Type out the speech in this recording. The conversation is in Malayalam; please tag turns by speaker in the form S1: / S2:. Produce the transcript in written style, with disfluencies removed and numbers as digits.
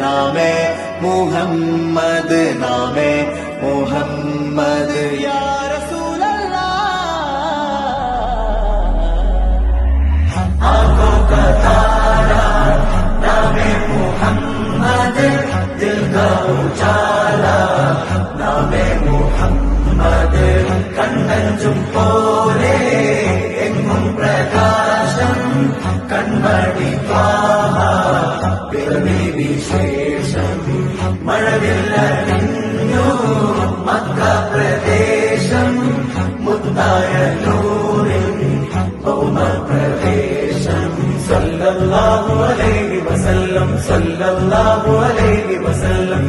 S1: നാമേ മുഹമ്മദ് നാമേ മുഹമ്മദ് യാ आंखों का तारा नामे मुहम्मद दिल का उजाला नामे मुहम्मद കണ്ണഞ്ചും പോലെ എങ്ങും പ്രകാശം കൺമണി ത്വാഹ പിറവി വിശേഷം മഴവില്ലണിഞ്ഞു മക്ക പ്രദേശം മുത്തായ നൂറിൻ ഭൗമപ്രദേശം സല്ലല്ലാഹു അലൈഹി വസല്ലം സല്ലല്ലാഹു അലൈഹി വസല്ലം